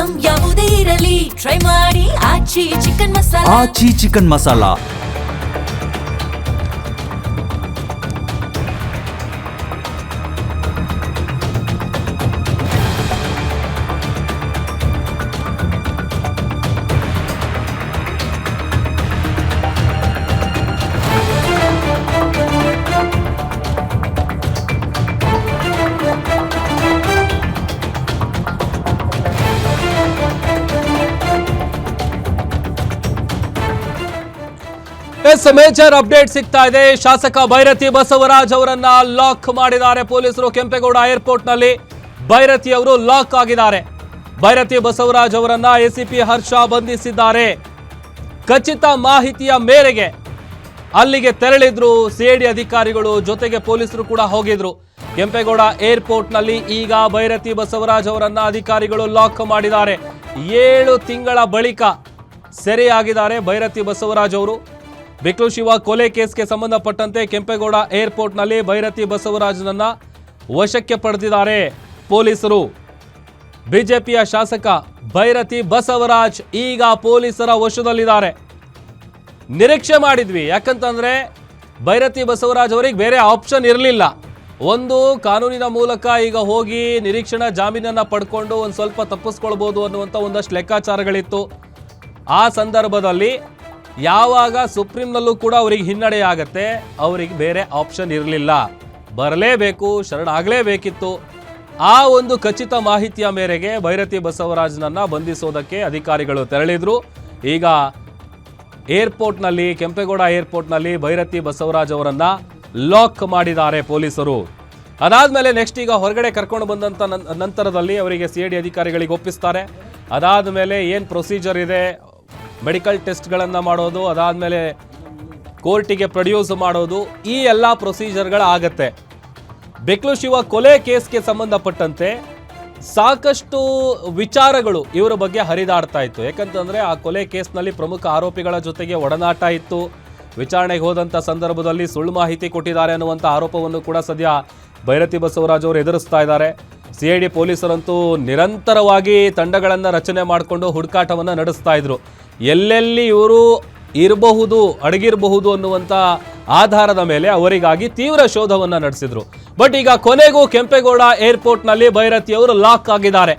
Item ಯಾವುದೇ ಇರಲಿ try ಮಾಡಿ ಆಚಿ ಚಿಕನ್ ಮಸಾಲಾ. ಆಚಿ ಚಿಕನ್ ಮಸಾಲಾ. ಮೇಜರ್ ಅಪ್ಡೇಟ್ ಸಿಗ್ತಾ ಇದೆ. ಶಾಸಕ ಭೈರತಿ ಬಸವರಾಜ್ ಅವರನ್ನ ಲಾಕ್ ಮಾಡಿದ್ದಾರೆ ಪೊಲೀಸರು. ಕೆಂಪೇಗೌಡ ಏರ್ಪೋರ್ಟ್ ನಲ್ಲಿ ಭೈರತಿ ಅವರು ಲಾಕ್ ಆಗಿದ್ದಾರೆ. ಭೈರತಿ ಬಸವರಾಜ್ ಅವರನ್ನ ಎಸಿಪಿ ಹರ್ಷ ಬಂಧಿಸಿದ್ದಾರೆ. ಖಚಿತ ಮಾಹಿತಿಯ ಮೇರೆಗೆ ಅಲ್ಲಿಗೆ ತೆರಳಿದ್ರು ಸಿಐಡಿ ಅಧಿಕಾರಿಗಳು, ಜೊತೆಗೆ ಪೊಲೀಸರು ಕೂಡ ಹೋಗಿದ್ರು. ಕೆಂಪೇಗೌಡ ಏರ್ಪೋರ್ಟ್ ನಲ್ಲಿ ಈಗ ಭೈರತಿ ಬಸವರಾಜ್ ಅವರನ್ನ ಅಧಿಕಾರಿಗಳು ಲಾಕ್ ಮಾಡಿದ್ದಾರೆ. 7 ತಿಂಗಳ ಬಳಿಕ ಸೆರೆಯಾಗಿದ್ದಾರೆ ಭೈರತಿ ಬಸವರಾಜ್ ಅವರು. ಬಿಕ್ಲು ಶಿವ ಕೊಲೆ ಕೇಸ್ಗೆ ಸಂಬಂಧಪಟ್ಟಂತೆ ಕೆಂಪೇಗೌಡ ಏರ್ಪೋರ್ಟ್ ನಲ್ಲಿ ಭೈರತಿ ಬಸವರಾಜನನ್ನ ವಶಕ್ಕೆ ಪಡೆದಿದ್ದಾರೆ ಪೊಲೀಸರು. ಬಿಜೆಪಿಯ ಶಾಸಕ ಭೈರತಿ ಬಸವರಾಜ್ ಈಗ ಪೊಲೀಸರ ವಶದಲ್ಲಿದ್ದಾರೆ. ನಿರೀಕ್ಷೆ ಮಾಡಿದ್ವಿ, ಯಾಕಂತಂದ್ರೆ ಭೈರತಿ ಬಸವರಾಜ್ ಅವರಿಗೆ ಬೇರೆ ಆಪ್ಷನ್ ಇರಲಿಲ್ಲ. ಒಂದು, ಕಾನೂನಿನ ಮೂಲಕ ಈಗ ಹೋಗಿ ನಿರೀಕ್ಷಣಾ ಜಾಮೀನನ್ನ ಪಡ್ಕೊಂಡು ಒಂದು ಸ್ವಲ್ಪ ತಪ್ಪಿಸ್ಕೊಳ್ಬೋದು ಅನ್ನುವಂಥ ಒಂದಷ್ಟು ಲೆಕ್ಕಾಚಾರಗಳಿತ್ತು. ಆ ಸಂದರ್ಭದಲ್ಲಿ ಯಾವಾಗ ಸುಪ್ರೀಂನಲ್ಲೂ ಕೂಡ ಅವರಿಗೆ ಹಿನ್ನಡೆ ಆಗತ್ತೆ, ಅವರಿಗೆ ಬೇರೆ ಆಪ್ಷನ್ ಇರಲಿಲ್ಲ, ಬರಲೇಬೇಕು, ಶರಣಾಗಲೇಬೇಕಿತ್ತು. ಆ ಒಂದು ಖಚಿತ ಮಾಹಿತಿಯ ಮೇರೆಗೆ ಭೈರತಿ ಬಸವರಾಜನನ್ನ ಬಂಧಿಸೋದಕ್ಕೆ ಅಧಿಕಾರಿಗಳು ತೆರಳಿದ್ರು. ಈಗ ಏರ್ಪೋರ್ಟ್ನಲ್ಲಿ, ಕೆಂಪೇಗೌಡ ಏರ್ಪೋರ್ಟ್ನಲ್ಲಿ ಭೈರತಿ ಬಸವರಾಜ್ ಅವರನ್ನ ಲಾಕ್ ಮಾಡಿದ್ದಾರೆ ಪೊಲೀಸರು. ಅದಾದ್ಮೇಲೆ ನೆಕ್ಸ್ಟ್ ಈಗ ಹೊರಗಡೆ ಕರ್ಕೊಂಡು ಬಂದಂತ ನಂತರದಲ್ಲಿ ಅವರಿಗೆ ಸಿಐಡಿ ಅಧಿಕಾರಿಗಳಿಗೆ ಒಪ್ಪಿಸ್ತಾರೆ. ಅದಾದ ಮೇಲೆ ಏನು ಪ್ರೊಸೀಜರ್ ಇದೆ, ಮೆಡಿಕಲ್ ಟೆಸ್ಟ್ಗಳನ್ನು ಮಾಡೋದು, ಅದಾದಮೇಲೆ ಕೋರ್ಟಿಗೆ ಪ್ರೊಡ್ಯೂಸ್ ಮಾಡೋದು, ಈ ಎಲ್ಲ ಪ್ರೊಸೀಜರ್ಗಳಾಗತ್ತೆ. ಬಿಕ್ಲು ಶಿವ ಕೊಲೆ ಕೇಸ್ಗೆ ಸಂಬಂಧಪಟ್ಟಂತೆ ಸಾಕಷ್ಟು ವಿಚಾರಗಳು ಇವರ ಬಗ್ಗೆ ಹರಿದಾಡ್ತಾ ಇತ್ತು. ಯಾಕಂತಂದರೆ ಆ ಕೊಲೆ ಕೇಸ್ನಲ್ಲಿ ಪ್ರಮುಖ ಆರೋಪಿಗಳ ಜೊತೆಗೆ ಒಡನಾಟ ಇತ್ತು. ವಿಚಾರಣೆಗೆ ಹೋದಂಥ ಸಂದರ್ಭದಲ್ಲಿ ಸುಳ್ಳು ಮಾಹಿತಿ ಕೊಟ್ಟಿದ್ದಾರೆ ಅನ್ನುವಂಥ ಆರೋಪವನ್ನು ಕೂಡ ಸದ್ಯ ಭೈರತಿ ಬಸವರಾಜ್ ಅವರು ಎದುರಿಸ್ತಾ ಇದ್ದಾರೆ. ಸಿಐಡಿ ಪೊಲೀಸರಂತೂ ನಿರಂತರವಾಗಿ ತಂಡಗಳನ್ನು ರಚನೆ ಮಾಡಿಕೊಂಡು ಹುಡುಕಾಟವನ್ನು ನಡೆಸ್ತಾ ಇದ್ರು. ಎಲ್ಲೆಲ್ಲಿ ಇವರು ಇರಬಹುದು, ಅಡಗಿರಬಹುದು ಅನ್ನುವಂಥ ಆಧಾರದ ಮೇಲೆ ಅವರಿಗಾಗಿ ತೀವ್ರ ಶೋಧವನ್ನು ನಡೆಸಿದ್ರು. ಬಟ್ ಈಗ ಕೊನೆಗೂ ಕೆಂಪೇಗೌಡ ಏರ್ಪೋರ್ಟ್ನಲ್ಲಿ ಭೈರತಿ ಅವರು ಲಾಕ್ ಆಗಿದ್ದಾರೆ.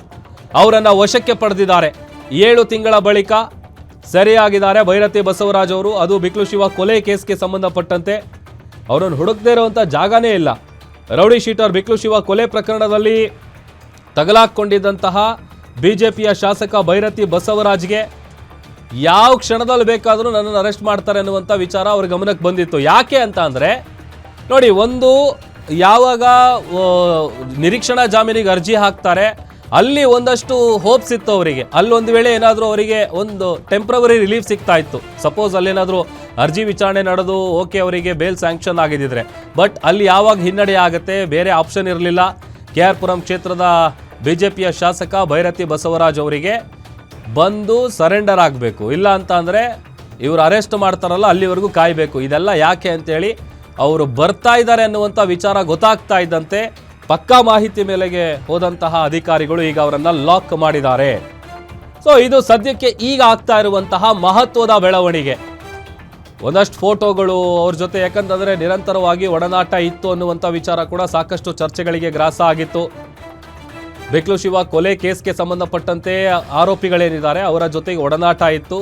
ಅವರನ್ನು ವಶಕ್ಕೆ ಪಡೆದಿದ್ದಾರೆ. 7 ತಿಂಗಳ ಬಳಿಕ ಸರಿಯಾಗಿದ್ದಾರೆ ಭೈರತಿ ಬಸವರಾಜ್ ಅವರು. ಅದು ಬಿಕ್ಲು ಶಿವ ಕೊಲೆ ಕೇಸ್ಗೆ ಸಂಬಂಧಪಟ್ಟಂತೆ ಅವರನ್ನು ಹುಡುಕದೇ ಇರುವಂಥ ಜಾಗನೇ ಇಲ್ಲ. ರೌಡಿ ಶೀಟರ್ ಬಿಕ್ಲು ಶಿವ ಕೊಲೆ ಪ್ರಕರಣದಲ್ಲಿ ತಗಲಾಕೊಂಡಿದ್ದಂತಹ ಬಿಜೆಪಿಯ ಶಾಸಕ ಭೈರತಿ ಬಸವರಾಜ್ಗೆ ಯಾವ ಕ್ಷಣದಲ್ಲಿ ಬೇಕಾದರೂ ನನ್ನನ್ನು ಅರೆಸ್ಟ್ ಮಾಡ್ತಾರೆ ಅನ್ನುವಂಥ ವಿಚಾರ ಅವ್ರ ಗಮನಕ್ಕೆ ಬಂದಿತ್ತು. ಯಾಕೆ ಅಂತ ಅಂದರೆ ನೋಡಿ, ಒಂದು, ಯಾವಾಗ ನಿರೀಕ್ಷಣಾ ಜಾಮೀನಿಗೆ ಅರ್ಜಿ ಹಾಕ್ತಾರೆ ಅಲ್ಲಿ ಒಂದಷ್ಟು ಹೋಪ್ಸ್ ಇತ್ತು ಅವರಿಗೆ. ಅಲ್ಲೊಂದು ವೇಳೆ ಏನಾದರೂ ಅವರಿಗೆ ಒಂದು ಟೆಂಪ್ರವರಿ ರಿಲೀಫ್ ಸಿಗ್ತಾ ಇತ್ತು. ಸಪೋಸ್ ಅಲ್ಲೇನಾದರೂ ಅರ್ಜಿ ವಿಚಾರಣೆ ನಡೆದು ಓಕೆ ಅವರಿಗೆ ಬೇಲ್ ಸ್ಯಾಂಕ್ಷನ್ ಆಗಿದ್ದಿದ್ರೆ. ಬಟ್ ಅಲ್ಲಿ ಯಾವಾಗ ಹಿನ್ನಡೆ ಆಗುತ್ತೆ, ಬೇರೆ ಆಪ್ಷನ್ ಇರಲಿಲ್ಲ. KR ಪುರಂ ಕ್ಷೇತ್ರದ ಬಿಜೆಪಿಯ ಶಾಸಕ ಭೈರತಿ ಬಸವರಾಜ್ ಅವರಿಗೆ ಬಂದು ಸರೆಂಡರ್ ಆಗಬೇಕು, ಇಲ್ಲ ಅಂತ ಅಂದರೆ ಇವರು ಅರೆಸ್ಟ್ ಮಾಡ್ತಾರಲ್ಲ ಅಲ್ಲಿವರೆಗೂ ಕಾಯಬೇಕು. ಇದೆಲ್ಲ ಯಾಕೆ ಅಂತೇಳಿ ಅವರು ಬರ್ತಾ ಇದ್ದಾರೆ ಅನ್ನುವಂಥ ವಿಚಾರ ಗೊತ್ತಾಗ್ತಾ ಇದ್ದಂತೆ ಪಕ್ಕಾ ಮಾಹಿತಿ ಮೇಲೆಗೆ ಹೋದಂತಹ ಅಧಿಕಾರಿಗಳು ಈಗ ಅವರನ್ನು ಲಾಕ್ ಮಾಡಿದ್ದಾರೆ. ಸೊ ಇದು ಸದ್ಯಕ್ಕೆ ಈಗ ಆಗ್ತಾ ಇರುವಂತಹ ಮಹತ್ವದ ಬೆಳವಣಿಗೆ. ಒಂದಷ್ಟು ಫೋಟೋಗಳು ಅವ್ರ ಜೊತೆ, ಯಾಕಂತಂದರೆ ನಿರಂತರವಾಗಿ ಒಡನಾಟ ಇತ್ತು ಅನ್ನುವಂಥ ವಿಚಾರ ಕೂಡ ಸಾಕಷ್ಟು ಚರ್ಚೆಗಳಿಗೆ ಗ್ರಾಸ ಆಗಿತ್ತು. ಬಿಕ್ಲು ಶಿವ ಕೊಲೆ ಕೇಸ್ಗೆ ಸಂಬಂಧಪಟ್ಟಂತೆ ಆರೋಪಿಗಳೇನಿದ್ದಾರೆ ಅವರ ಜೊತೆಗೆ ಒಡನಾಟ ಇತ್ತು,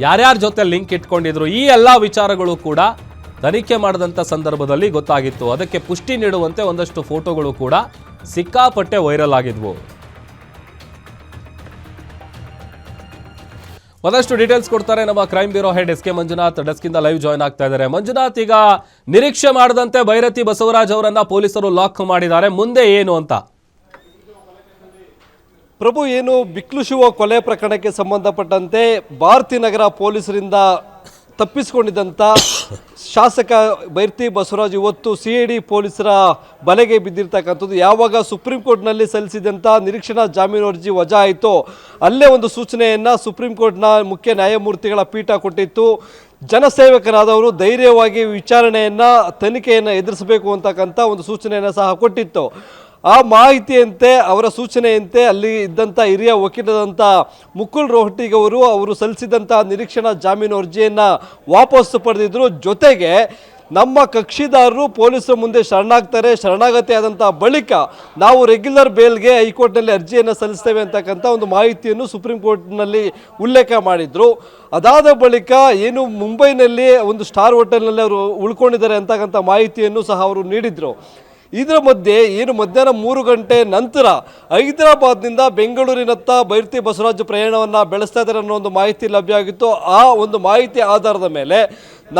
ಯಾರ್ಯಾರ ಜೊತೆ ಲಿಂಕ್ ಇಟ್ಕೊಂಡಿದ್ರು, ಈ ಎಲ್ಲ ವಿಚಾರಗಳು ಕೂಡ ತನಿಖೆ ಮಾಡಿದಂಥ ಸಂದರ್ಭದಲ್ಲಿ ಗೊತ್ತಾಗಿತ್ತು. ಅದಕ್ಕೆ ಪುಷ್ಟಿ ನೀಡುವಂತೆ ಒಂದಷ್ಟು ಫೋಟೋಗಳು ಕೂಡ ಸಿಕ್ಕಾಪಟ್ಟೆ ವೈರಲ್ ಆಗಿದ್ವು. ಒಂದಷ್ಟು ಡೀಟೇಲ್ಸ್ ಕೊಡ್ತಾರೆ ನಮ್ಮ crime bureau head SK Manjunath. ಡೆಸ್ಕಿಂದ ಲೈವ್ ಜಾಯ್ನ್ ಆಗ್ತಾ ಇದ್ದಾರೆ. ಮಂಜುನಾಥ್, ಈಗ ನಿರೀಕ್ಷೆ ಮಾಡದಂತೆ ಭೈರತಿ ಬಸವರಾಜ್ ಅವರನ್ನ ಪೊಲೀಸರು ಲಾಕ್ ಮಾಡಿದ್ದಾರೆ, ಮುಂದೆ ಏನು ಅಂತ? ಪ್ರಭು, ಏನು ಬಿಕ್ಲು ಶಿವ ಕೊಲೆ ಪ್ರಕರಣಕ್ಕೆ ಸಂಬಂಧಪಟ್ಟಂತೆ ಭಾರತೀನಗರ ಪೊಲೀಸರಿಂದ ತಪ್ಪಿಸಿಕೊಂಡಿದ್ದಂಥ ಶಾಸಕ ಭೈರತಿ ಬಸವರಾಜ್ ಇವತ್ತು ಸಿಐಡಿ ಪೊಲೀಸರ ಬಲೆಗೆ ಬಿದ್ದಿರ್ತಕ್ಕಂಥದ್ದು. ಯಾವಾಗ ಸುಪ್ರೀಂ ಕೋರ್ಟ್ನಲ್ಲಿ ಸಲ್ಲಿಸಿದಂಥ ನಿರೀಕ್ಷಣಾ ಜಾಮೀನು ಅರ್ಜಿ ವಜಾ ಆಯಿತು, ಅಲ್ಲೇ ಒಂದು ಸೂಚನೆಯನ್ನು ಸುಪ್ರೀಂ ಕೋರ್ಟ್ನ ಮುಖ್ಯ ನ್ಯಾಯಮೂರ್ತಿಗಳ ಪೀಠ ಕೊಟ್ಟಿತ್ತು. ಜನಸೇವಕರಾದವರು ಧೈರ್ಯವಾಗಿ ವಿಚಾರಣೆಯನ್ನು, ತನಿಖೆಯನ್ನು ಎದುರಿಸಬೇಕು ಅಂತಕ್ಕಂಥ ಒಂದು ಸೂಚನೆಯನ್ನು ಸಹ ಕೊಟ್ಟಿತ್ತು. ಆ ಮಾಹಿತಿಯಂತೆ ಅವರ ಸೂಚನೆಯಂತೆ ಅಲ್ಲಿ ಇದ್ದಂಥ ಹಿರಿಯ ವಕೀಲರಾದಂಥ ಮುಕುಲ್ ರೋಹಟಗಿ ಅವರು ಸಲ್ಲಿಸಿದಂಥ ನಿರೀಕ್ಷಣಾ ಜಾಮೀನು ಅರ್ಜಿಯನ್ನು ವಾಪಸ್ಸು ಪಡೆದಿದ್ರು. ಜೊತೆಗೆ ನಮ್ಮ ಕಕ್ಷಿದಾರರು ಪೊಲೀಸರ ಮುಂದೆ ಶರಣಾಗತಿ ಆದಂಥ ಬಳಿಕ ನಾವು ರೆಗ್ಯುಲರ್ ಬೇಲ್ಗೆ ಹೈಕೋರ್ಟ್ನಲ್ಲಿ ಅರ್ಜಿಯನ್ನು ಸಲ್ಲಿಸ್ತೇವೆ ಅಂತಕ್ಕಂಥ ಒಂದು ಮಾಹಿತಿಯನ್ನು ಸುಪ್ರೀಂ ಕೋರ್ಟ್ನಲ್ಲಿ ಉಲ್ಲೇಖ ಮಾಡಿದರು. ಅದಾದ ಬಳಿಕ ಏನು ಮುಂಬೈನಲ್ಲಿ ಒಂದು ಸ್ಟಾರ್ ಹೋಟೆಲ್ನಲ್ಲಿ ಅವರು ಉಳ್ಕೊಂಡಿದ್ದಾರೆ ಅಂತಕ್ಕಂಥ ಮಾಹಿತಿಯನ್ನು ಸಹ ಅವರು ನೀಡಿದರು. ಇದರ ಮಧ್ಯೆ ಏನು ಮಧ್ಯಾಹ್ನ 3 ಗಂಟೆ ನಂತರ ಹೈದರಾಬಾದ್ನಿಂದ ಬೆಂಗಳೂರಿನತ್ತ ಬೈರತಿ ಬಸವರಾಜ್ ಪ್ರಯಾಣವನ್ನು ಬೆಳೆಸ್ತಾ ಇದ್ದಾರೆ ಅನ್ನೋ ಒಂದು ಮಾಹಿತಿ ಲಭ್ಯ ಆಗಿತ್ತು. ಆ ಒಂದು ಮಾಹಿತಿ ಆಧಾರದ ಮೇಲೆ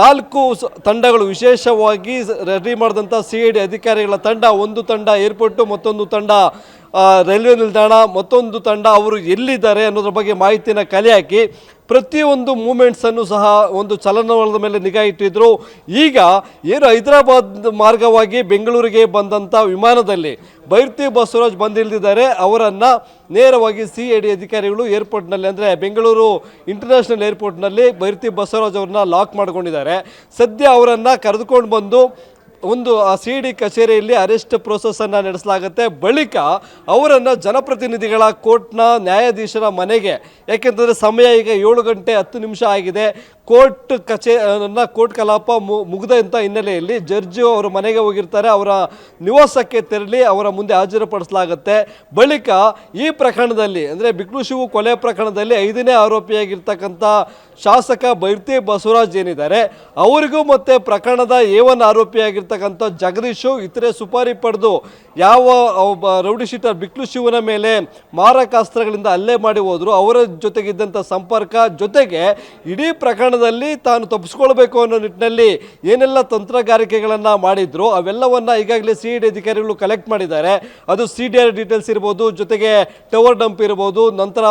4 ತಂಡಗಳು ವಿಶೇಷವಾಗಿ ರೆಡಿ ಮಾಡಿದಂಥ CID ಅಧಿಕಾರಿಗಳ ತಂಡ, ಒಂದು ತಂಡ ಏರ್ಪೋರ್ಟು, ಮತ್ತೊಂದು ತಂಡ ರೈಲ್ವೆ ನಿಲ್ದಾಣ, ಮತ್ತೊಂದು ತಂಡ ಅವರು ಎಲ್ಲಿದ್ದಾರೆ ಅನ್ನೋದ್ರ ಬಗ್ಗೆ ಮಾಹಿತಿನ ಕಲೆ ಹಾಕಿ ಪ್ರತಿಯೊಂದು ಮೂಮೆಂಟ್ಸನ್ನು ಸಹ ಒಂದು ಚಲನವಲನದ ಮೇಲೆ ನಿಗಾ ಇಟ್ಟಿದ್ರು. ಈಗ ಏನು ಹೈದರಾಬಾದ್ ಮಾರ್ಗವಾಗಿ ಬೆಂಗಳೂರಿಗೆ ಬಂದಂಥ ವಿಮಾನದಲ್ಲಿ ಬೈರತಿ ಬಸವರಾಜ್ ಬಂದಿಳಿದಿದ್ದಾರೆ. ಅವರನ್ನು ನೇರವಾಗಿ CID ಅಧಿಕಾರಿಗಳು ಏರ್ಪೋರ್ಟ್ನಲ್ಲಿ ಅಂದರೆ ಬೆಂಗಳೂರು ಇಂಟರ್ನ್ಯಾಷನಲ್ ಏರ್ಪೋರ್ಟ್ನಲ್ಲಿ ಬೈರತಿ ಬಸವರಾಜ್ ಅವ್ರನ್ನ ಲಾಕ್ ಮಾಡ್ಕೊಂಡಿದ್ದಾರೆ. ಸದ್ಯ ಅವರನ್ನು ಕರೆದುಕೊಂಡು ಬಂದು ಒಂದು CID ಕಚೇರಿಯಲ್ಲಿ ಅರೆಸ್ಟ್ ಪ್ರೋಸೆಸ್ಸನ್ನು ನಡೆಸಲಾಗುತ್ತೆ. ಬಳಿಕ ಅವರನ್ನು ಜನಪ್ರತಿನಿಧಿಗಳ ಕೋರ್ಟ್ನ ನ್ಯಾಯಾಧೀಶರ ಮನೆಗೆ, ಯಾಕೆಂತಂದರೆ ಸಮಯ ಈಗ 7 ಗಂಟೆ 10 ನಿಮಿಷ ಆಗಿದೆ, ಕೋರ್ಟ್ ಕಲಾಪ ಮುಗಿದಂಥ ಹಿನ್ನೆಲೆಯಲ್ಲಿ ಜಡ್ಜು ಅವರ ಮನೆಗೆ ಹೋಗಿರ್ತಾರೆ. ಅವರ ನಿವಾಸಕ್ಕೆ ತೆರಳಿ ಅವರ ಮುಂದೆ ಹಾಜರುಪಡಿಸಲಾಗುತ್ತೆ. ಬಳಿಕ ಈ ಪ್ರಕರಣದಲ್ಲಿ ಅಂದರೆ ಬಿಕ್ಲು ಶಿವು ಕೊಲೆ ಪ್ರಕರಣದಲ್ಲಿ 5ನೇ ಆರೋಪಿಯಾಗಿರ್ತಕ್ಕಂಥ ಶಾಸಕ ಬೈರತಿ ಬಸವರಾಜ್ ಏನಿದ್ದಾರೆ ಅವರಿಗೂ ಮತ್ತು ಪ್ರಕರಣದ A1 ಆರೋಪಿಯಾಗಿರ್ತಕ್ಕಂಥ ಜಗದೀಶು ಇತರೆ ಸುಪಾರಿ ಪಡೆದು ಯಾವ ರೌಡಿ ಶೀಟರ್ ಬಿಕ್ಲು ಶಿವನ ಮೇಲೆ ಮಾರಕಾಸ್ತ್ರಗಳಿಂದ ಹಲ್ಲೆ ಮಾಡಿ ಹೋದ್ರು ಅವರ ಜೊತೆಗಿದ್ದಂಥ ಸಂಪರ್ಕ, ಜೊತೆಗೆ ಇಡೀ ಪ್ರಕರಣದಲ್ಲಿ ತಾನು ತಪ್ಪಿಸ್ಕೊಳ್ಬೇಕು ಅನ್ನೋ ನಿಟ್ಟಿನಲ್ಲಿ ಏನೆಲ್ಲ ತಂತ್ರಗಾರಿಕೆಗಳನ್ನು ಮಾಡಿದ್ರು ಅವೆಲ್ಲವನ್ನು ಈಗಾಗಲೇ CID ಅಧಿಕಾರಿಗಳು ಕಲೆಕ್ಟ್ ಮಾಡಿದ್ದಾರೆ. ಅದು CDR ಡೀಟೇಲ್ಸ್ ಇರ್ಬೋದು, ಜೊತೆಗೆ ಟವರ್ ಡಂಪ್ ಇರ್ಬೋದು, ನಂತರ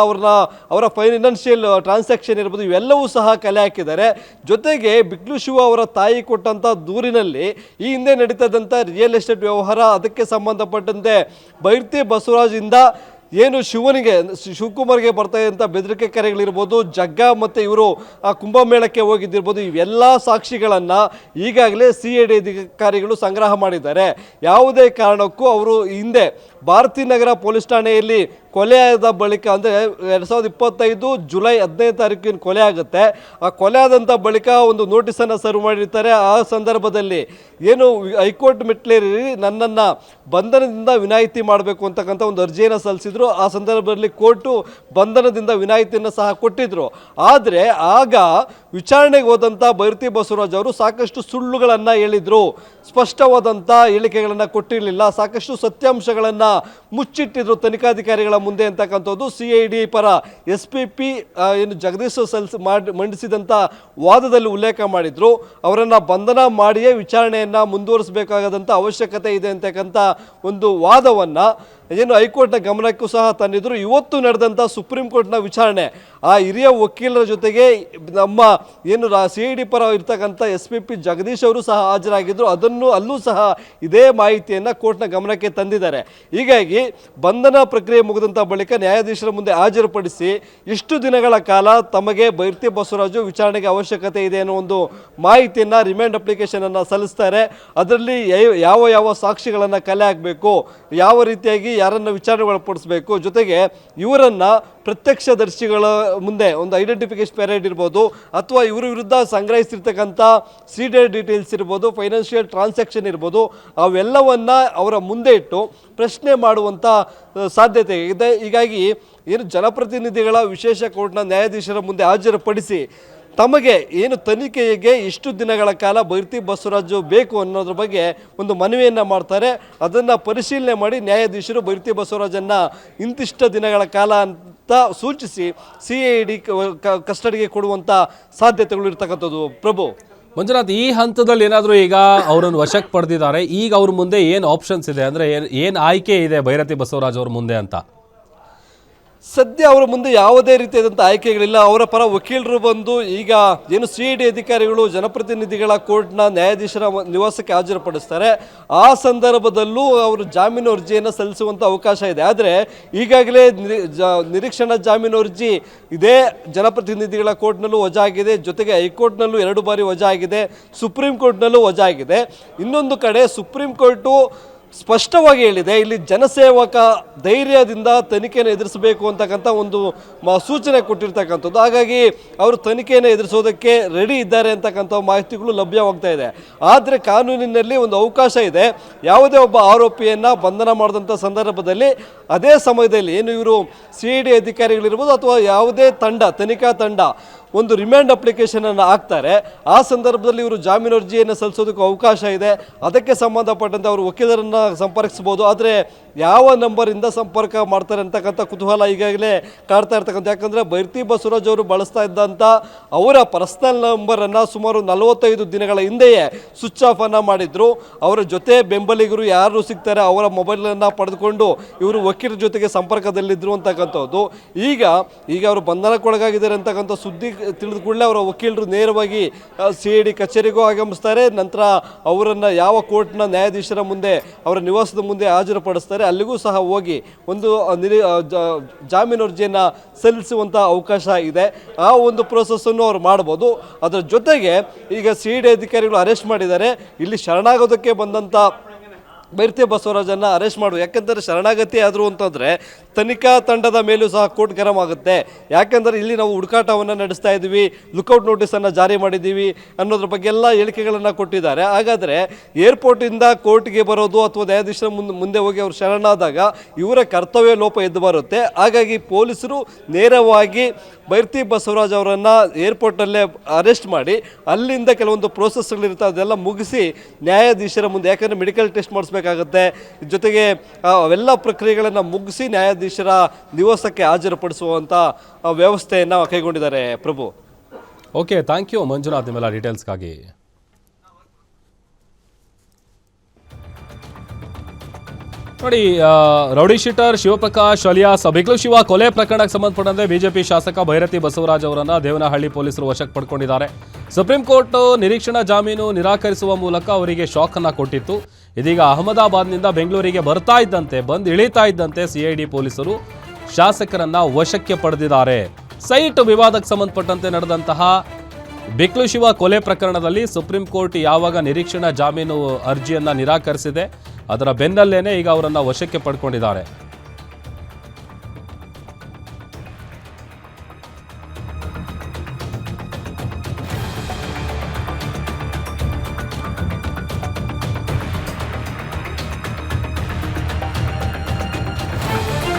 ಅವರ ಫೈನಾನ್ಷಿಯಲ್ ಟ್ರಾನ್ಸಾಕ್ಷನ್ ಇರ್ಬೋದು, ಇವೆಲ್ಲವೂ ಸಹ ಕಲೆ ಹಾಕಿದ್ದಾರೆ. ಜೊತೆಗೆ ಬಿಕ್ಲು ಶಿವ ಅವರ ತಾಯಿ ಕೊಟ್ಟಂಥ ದೂರಿನಲ್ಲಿ ಈ ಹಿಂದೆ ನಡೀತದಂಥ ರಿಯಲ್ ಎಸ್ಟೇಟ್ ವ್ಯವಹಾರ, ಅದಕ್ಕೆ ಸಂಬಂಧಪಟ್ಟಂತೆ ಬೈರತಿ ಬಸವರಾಜ್ ಇಂದ ಏನು ಶಿವಕುಮಾರ್ಗೆ ಬರ್ತಾ ಇದ್ದಂಥ ಬೆದರಿಕೆ ಕರೆಗಳಿರ್ಬೋದು, ಜಗ್ಗ ಮತ್ತು ಇವರು ಆ ಕುಂಭಮೇಳಕ್ಕೆ ಹೋಗಿದ್ದಿರ್ಬೋದು, ಇವೆಲ್ಲ ಸಾಕ್ಷಿಗಳನ್ನು ಈಗಾಗಲೇ CID ಅಧಿಕಾರಿಗಳು ಸಂಗ್ರಹ ಮಾಡಿದ್ದಾರೆ. ಯಾವುದೇ ಕಾರಣಕ್ಕೂ ಅವರು ಹಿಂದೆ ಭಾರತೀ ನಗರ ಪೊಲೀಸ್ ಠಾಣೆಯಲ್ಲಿ ಕೊಲೆಯಾದ ಬಳಿಕ ಅಂದರೆ 2025 ಜುಲೈ 15ನೇ ತಾರೀಕಿನ ಕೊಲೆ ಆಗುತ್ತೆ. ಆ ಕೊಲೆ ಆದಂಥ ಬಳಿಕ ಒಂದು ನೋಟಿಸನ್ನು ಸರ್ವ್ ಮಾಡಿರ್ತಾರೆ. ಆ ಸಂದರ್ಭದಲ್ಲಿ ಏನು ಹೈಕೋರ್ಟ್ ಮೆಟ್ಲೇರಿ ನನ್ನನ್ನು ಬಂಧನದಿಂದ ವಿನಾಯಿತಿ ಮಾಡಬೇಕು ಅಂತಕ್ಕಂಥ ಒಂದು ಅರ್ಜಿಯನ್ನು ಸಲ್ಲಿಸಿದ್ರು. ಆ ಸಂದರ್ಭದಲ್ಲಿ ಕೋರ್ಟು ಬಂಧನದಿಂದ ವಿನಾಯಿತಿಯನ್ನು ಸಹ ಕೊಟ್ಟಿದ್ರು. ಆದರೆ ಆಗ ವಿಚಾರಣೆಗೆ ಹೋದಂಥ ಬೈರತಿ ಬಸವರಾಜ್ ಅವರು ಸಾಕಷ್ಟು ಸುಳ್ಳುಗಳನ್ನು ಹೇಳಿದರು, ಸ್ಪಷ್ಟವಾದಂಥ ಹೇಳಿಕೆಗಳನ್ನು ಕೊಟ್ಟಿರಲಿಲ್ಲ, ಸಾಕಷ್ಟು ಸತ್ಯಾಂಶಗಳನ್ನು ಮುಚ್ಚಿಟ್ಟಿದ್ರು ತನಿಖಾಧಿಕಾರಿಗಳ ಮುಂದೆ ಅಂತಕ್ಕಂಥದ್ದು CID ಪರ SPP ಏನು ಜಗದೀಶ್ ಮಂಡಿಸಿದಂಥ ವಾದದಲ್ಲಿ ಉಲ್ಲೇಖ ಮಾಡಿದ್ರು. ಅವರನ್ನು ಬಂಧನ ಮಾಡಿಯೇ ವಿಚಾರಣೆಯನ್ನು ಮುಂದುವರಿಸಬೇಕಾದಂಥ ಅವಶ್ಯಕತೆ ಇದೆ ಅಂತಕ್ಕಂಥ ಒಂದು ವಾದವನ್ನು ಏನು ಹೈಕೋರ್ಟ್ನ ಗಮನಕ್ಕೂ ಸಹ ತಂದಿದ್ರು. ಇವತ್ತು ನಡೆದಂಥ ಸುಪ್ರೀಂ ಕೋರ್ಟ್ನ ವಿಚಾರಣೆ ಆ ಹಿರಿಯ ವಕೀಲರ ಜೊತೆಗೆ ನಮ್ಮ ಏನು CID ಪರ ಇರ್ತಕ್ಕಂಥ SPP ಜಗದೀಶ್ ಅವರು ಸಹ ಹಾಜರಾಗಿದ್ದರು. ಅಲ್ಲೂ ಸಹ ಇದೇ ಮಾಹಿತಿಯನ್ನು ಕೋರ್ಟ್ನ ಗಮನಕ್ಕೆ ತಂದಿದ್ದಾರೆ. ಹೀಗಾಗಿ ಬಂಧನ ಪ್ರಕ್ರಿಯೆ ಮುಗಿದಂಥ ಬಳಿಕ ನ್ಯಾಯಾಧೀಶರ ಮುಂದೆ ಹಾಜರುಪಡಿಸಿ ಇಷ್ಟು ದಿನಗಳ ಕಾಲ ತಮಗೆ ಬೈರತಿ ಬಸವರಾಜು ವಿಚಾರಣೆಗೆ ಅವಶ್ಯಕತೆ ಇದೆ ಅನ್ನೋ ಒಂದು ಮಾಹಿತಿಯನ್ನು ರಿಮ್ಯಾಂಡ್ ಅಪ್ಲಿಕೇಶನನ್ನು ಸಲ್ಲಿಸ್ತಾರೆ. ಅದರಲ್ಲಿ ಯಾವ ಸಾಕ್ಷಿಗಳನ್ನು ಕಲೆ ಹಾಕಬೇಕು, ಯಾವ ರೀತಿಯಾಗಿ ಯಾರನ್ನು ವಿಚಾರಣೆ ಒಳಪಡಿಸಬೇಕು, ಜೊತೆಗೆ ಇವರನ್ನು ಪ್ರತ್ಯಕ್ಷದರ್ಶಿಗಳ ಮುಂದೆ ಒಂದು ಐಡೆಂಟಿಫಿಕೇಶನ್ ಪೀರಿಯಡ್ ಇರ್ಬೋದು, ಅಥವಾ ಇವರ ವಿರುದ್ಧ ಸಂಗ್ರಹಿಸಿರ್ತಕ್ಕಂಥ CDR ಡೀಟೇಲ್ಸ್ ಇರ್ಬೋದು, ಫೈನಾನ್ಷಿಯಲ್ ಟ್ರಾನ್ಸಾಕ್ಷನ್ ಇರ್ಬೋದು, ಅವೆಲ್ಲವನ್ನು ಅವರ ಮುಂದೆ ಇಟ್ಟು ಪ್ರಶ್ನೆ ಮಾಡುವಂಥ ಸಾಧ್ಯತೆ ಇದೆ. ಹೀಗಾಗಿ ಏನು ಜನಪ್ರತಿನಿಧಿಗಳ ವಿಶೇಷ ಕೋರ್ಟ್ನ ನ್ಯಾಯಾಧೀಶರ ಮುಂದೆ ಹಾಜರುಪಡಿಸಿ ತಮಗೆ ಏನು ತನಿಖೆಗೆ ಇಷ್ಟು ದಿನಗಳ ಕಾಲ ಬೈರತಿ ಬಸವರಾಜು ಬೇಕು ಅನ್ನೋದ್ರ ಬಗ್ಗೆ ಒಂದು ಮನವಿಯನ್ನು ಮಾಡ್ತಾರೆ. ಅದನ್ನು ಪರಿಶೀಲನೆ ಮಾಡಿ ನ್ಯಾಯಾಧೀಶರು ಬೈರತಿ ಬಸವರಾಜನ್ನು ಇಂತಿಷ್ಟು ದಿನಗಳ ಕಾಲ ಅಂತ ಸೂಚಿಸಿ CID ಕಸ್ಟಡಿಗೆ ಕೊಡುವಂಥ ಸಾಧ್ಯತೆಗಳು ಇರ್ತಕ್ಕಂಥದ್ದು. ಪ್ರಭು ಮಂಜುನಾಥ್, ಈ ಹಂತದಲ್ಲಿ ಏನಾದರೂ ಈಗ ಅವರನ್ನು ವಶಕ್ಕೆ ಪಡೆದಿದ್ದಾರೆ, ಈಗ ಅವ್ರ ಮುಂದೆ ಏನು ಆಪ್ಷನ್ಸ್ ಇದೆ, ಅಂದರೆ ಏನು ಆಯ್ಕೆ ಇದೆ ಬೈರತಿ ಬಸವರಾಜ್ ಅವ್ರ ಮುಂದೆ ಅಂತ? ಸದ್ಯ ಅವರ ಮುಂದೆ ಯಾವುದೇ ರೀತಿಯಾದಂಥ ಆಯ್ಕೆಗಳಿಲ್ಲ. ಅವರ ಪರ ವಕೀಲರು ಬಂದು ಈಗ ಏನು CID ಅಧಿಕಾರಿಗಳು ಜನಪ್ರತಿನಿಧಿಗಳ ಕೋರ್ಟ್ನ ನ್ಯಾಯಾಧೀಶರ ನಿವಾಸಕ್ಕೆ ಹಾಜರುಪಡಿಸ್ತಾರೆ. ಆ ಸಂದರ್ಭದಲ್ಲೂ ಅವರು ಜಾಮೀನು ಅರ್ಜಿಯನ್ನು ಸಲ್ಲಿಸುವಂಥ ಅವಕಾಶ ಇದೆ. ಆದರೆ ಈಗಾಗಲೇ ನಿರೀಕ್ಷಣಾ ಜಾಮೀನು ಅರ್ಜಿ ಇದೇ ಜನಪ್ರತಿನಿಧಿಗಳ ಕೋರ್ಟ್ನಲ್ಲೂ ವಜಾ ಆಗಿದೆ, ಜೊತೆಗೆ ಹೈಕೋರ್ಟ್ನಲ್ಲೂ 2 ಬಾರಿ ವಜಾ ಆಗಿದೆ, ಸುಪ್ರೀಂ ಕೋರ್ಟ್ನಲ್ಲೂ ವಜಾ ಆಗಿದೆ. ಇನ್ನೊಂದು ಕಡೆ ಸುಪ್ರೀಂ ಕೋರ್ಟು ಸ್ಪಷ್ಟವಾಗಿ ಹೇಳಿದೆ, ಇಲ್ಲಿ ಜನಸೇವಕ ಧೈರ್ಯದಿಂದ ತನಿಖೆಯನ್ನು ಎದುರಿಸಬೇಕು ಅಂತಕ್ಕಂಥ ಒಂದು ಸೂಚನೆ ಕೊಟ್ಟಿರ್ತಕ್ಕಂಥದ್ದು. ಹಾಗಾಗಿ ಅವರು ತನಿಖೆಯನ್ನು ಎದುರಿಸೋದಕ್ಕೆ ರೆಡಿ ಇದ್ದಾರೆ ಅಂತಕ್ಕಂಥ ಮಾಹಿತಿಗಳು ಲಭ್ಯವಾಗ್ತಾ ಇದೆ. ಆದರೆ ಕಾನೂನಿನಲ್ಲಿ ಒಂದು ಅವಕಾಶ ಇದೆ, ಯಾವುದೇ ಒಬ್ಬ ಆರೋಪಿಯನ್ನು ಬಂಧನ ಮಾಡಿದಂಥ ಸಂದರ್ಭದಲ್ಲಿ ಅದೇ ಸಮಯದಲ್ಲಿ ಏನು ಇವರು CID ಅಧಿಕಾರಿಗಳಿರ್ಬೋದು ಅಥವಾ ಯಾವುದೇ ತನಿಖಾ ತಂಡ ಒಂದು ರಿಮ್ಯಾಂಡ್ ಅಪ್ಲಿಕೇಶನನ್ನು ಹಾಕ್ತಾರೆ, ಆ ಸಂದರ್ಭದಲ್ಲಿ ಇವರು ಜಾಮೀನು ಅರ್ಜಿಯನ್ನು ಸಲ್ಲಿಸೋದಕ್ಕೆ ಅವಕಾಶ ಇದೆ. ಅದಕ್ಕೆ ಸಂಬಂಧಪಟ್ಟಂತೆ ಅವರು ವಕೀಲರನ್ನು ಸಂಪರ್ಕಿಸ್ಬೋದು. ಆದರೆ ಯಾವ ನಂಬರಿಂದ ಸಂಪರ್ಕ ಮಾಡ್ತಾರೆ ಅಂತಕ್ಕಂಥ ಕುತೂಹಲ ಈಗಾಗಲೇ ಕಾಡ್ತಾ ಇರ್ತಕ್ಕಂಥ. ಯಾಕಂದರೆ ಬೈರತಿ ಬಸವರಾಜ್ ಅವರು ಬಳಸ್ತಾ ಇದ್ದಂಥ ಅವರ ಪರ್ಸನಲ್ ನಂಬರನ್ನು ಸುಮಾರು 45 ದಿನಗಳ ಹಿಂದೆಯೇ ಸ್ವಿಚ್ ಆಫನ್ನು ಮಾಡಿದ್ರು. ಅವರ ಜೊತೆ ಬೆಂಬಲಿಗರು ಯಾರು ಸಿಗ್ತಾರೆ ಅವರ ಮೊಬೈಲನ್ನು ಪಡೆದುಕೊಂಡು ಇವರು ವಕೀಲರ ಜೊತೆಗೆ ಸಂಪರ್ಕದಲ್ಲಿದ್ದರು ಅಂತಕ್ಕಂಥದ್ದು. ಈಗ ಅವರು ಬಂಧನಕ್ಕೊಳಗಾಗಿದ್ದಾರೆ ಅಂತಕ್ಕಂಥ ಸುದ್ದಿ ತಿಳಿದ ಕೂಡಲೇ ಅವರ ವಕೀಲರು ನೇರವಾಗಿ CID ಕಚೇರಿಗೂ ಆಗಮಿಸ್ತಾರೆ. ನಂತರ ಅವರನ್ನು ಯಾವ ಕೋರ್ಟ್ನ ನ್ಯಾಯಾಧೀಶರ ಮುಂದೆ ಅವರ ನಿವಾಸದ ಮುಂದೆ ಹಾಜರುಪಡಿಸ್ತಾರೆ, ಅಲ್ಲಿಗೂ ಸಹ ಹೋಗಿ ಒಂದು ಜಾಮೀನು ಅರ್ಜಿಯನ್ನು ಸಲ್ಲಿಸುವಂಥ ಅವಕಾಶ ಇದೆ. ಆ ಒಂದು ಪ್ರೋಸೆಸ್ಸನ್ನು ಅವ್ರು ಮಾಡ್ಬೋದು. ಅದರ ಜೊತೆಗೆ ಈಗ CID ಅಧಿಕಾರಿಗಳು ಅರೆಸ್ಟ್ ಮಾಡಿದ್ದಾರೆ. ಇಲ್ಲಿ ಶರಣಾಗೋದಕ್ಕೆ ಬಂದಂಥ ಬೈರತಿ ಬಸವರಾಜನ್ನು ಅರೆಸ್ಟ್ ಮಾಡುವ. ಯಾಕೆಂದರೆ ಶರಣಾಗತಿ ಆದರು ಅಂತಂದರೆ ತನಿಖಾ ತಂಡದ ಮೇಲೂ ಸಹ ಕೋರ್ಟ್ ಗರಂ ಆಗುತ್ತೆ. ಯಾಕೆಂದರೆ ಇಲ್ಲಿ ನಾವು ಹುಡುಕಾಟವನ್ನು ನಡೆಸ್ತಾ ಇದ್ದೀವಿ, ಲುಕೌಟ್ ನೋಟಿಸನ್ನು ಜಾರಿ ಮಾಡಿದ್ದೀವಿ ಅನ್ನೋದ್ರ ಬಗ್ಗೆ ಎಲ್ಲ ಹೇಳಿಕೆಗಳನ್ನು ಕೊಟ್ಟಿದ್ದಾರೆ. ಹಾಗಾದರೆ ಏರ್ಪೋರ್ಟಿಂದ ಕೋರ್ಟ್ಗೆ ಬರೋದು ಅಥವಾ ನ್ಯಾಯಾಧೀಶರ ಮುಂದೆ ಹೋಗಿ ಅವರು ಶರಣಾದಾಗ ಇವರ ಕರ್ತವ್ಯ ಲೋಪ ಎದ್ದು ಬರುತ್ತೆ. ಹಾಗಾಗಿ ಪೊಲೀಸರು ನೇರವಾಗಿ ಬೈರತಿ ಬಸವರಾಜ್ ಅವರನ್ನು ಏರ್ಪೋರ್ಟಲ್ಲೇ ಅರೆಸ್ಟ್ ಮಾಡಿ ಅಲ್ಲಿಂದ ಕೆಲವೊಂದು ಪ್ರೋಸೆಸ್ಗಳಿರುತ್ತೆ ಅದೆಲ್ಲ ಮುಗಿಸಿ ನ್ಯಾಯಾಧೀಶರ ಮುಂದೆ, ಯಾಕಂದರೆ ಮೆಡಿಕಲ್ ಟೆಸ್ಟ್ ಮಾಡಿಸ್ಬೇಕಾಗತ್ತೆ, ಜೊತೆಗೆ ಅವೆಲ್ಲ ಪ್ರಕ್ರಿಯೆಗಳನ್ನು ಮುಗಿಸಿ ನ್ಯಾಯಾಧೀಶರ ನಿವಾಸಕ್ಕೆ ಹಾಜರುಪಡಿಸುವಂಥ ವ್ಯವಸ್ಥೆಯನ್ನು ಕೈಗೊಂಡಿದ್ದಾರೆ. Prabhu, okay, thank you Manjunath ನಿಮ್ಮೆಲ್ಲ ಡೀಟೇಲ್ಸ್ಗಾಗಿ. ನೋಡಿ, rowdy sheeter Shivaprakash alias Biklu Shiva ಕೊಲೆ ಪ್ರಕರಣಕ್ಕೆ ಸಂಬಂಧಪಟ್ಟಂತೆ ಬಿಜೆಪಿ ಶಾಸಕ ಬೈರತಿ ಬಸವರಾಜ್ ಅವರನ್ನ ದೇವನಹಳ್ಳಿ ಪೊಲೀಸರು ವಶಕ್ಕೆ ಪಡ್ಕೊಂಡಿದ್ದಾರೆ. ಸುಪ್ರೀಂ ಕೋರ್ಟ್ ನಿರೀಕ್ಷಣಾ ಜಾಮೀನು ನಿರಾಕರಿಸುವ ಮೂಲಕ ಅವರಿಗೆ ಶಾಕ್ ಅನ್ನ ಕೊಟ್ಟಿತ್ತು. ಇದೀಗ ಅಹಮದಾಬಾದ್ನಿಂದ ಬೆಂಗಳೂರಿಗೆ ಬಂದು ಇಳಿತಾ ಇದ್ದಂತೆ CID ಪೊಲೀಸರು ಶಾಸಕರನ್ನ ವಶಕ್ಕೆ ಪಡೆದಿದ್ದಾರೆ. ಸೈಟ್ ವಿವಾದಕ್ಕೆ ಸಂಬಂಧಪಟ್ಟಂತೆ ನಡೆದಂತಹ ಬಿಕ್ಲು ಶಿವ ಕೊಲೆ ಪ್ರಕರಣದಲ್ಲಿ ಸುಪ್ರೀಂ ಕೋರ್ಟ್ ಯಾವಾಗ ನಿರೀಕ್ಷಣಾ ಜಾಮೀನು ಅರ್ಜಿಯನ್ನ ನಿರಾಕರಿಸಿದೆ ಅದರ ಬೆನ್ನಲ್ಲೇನೆ ಈಗ ಅವರನ್ನ ವಶಕ್ಕೆ ಪಡ್ಕೊಂಡಿದ್ದಾರೆ.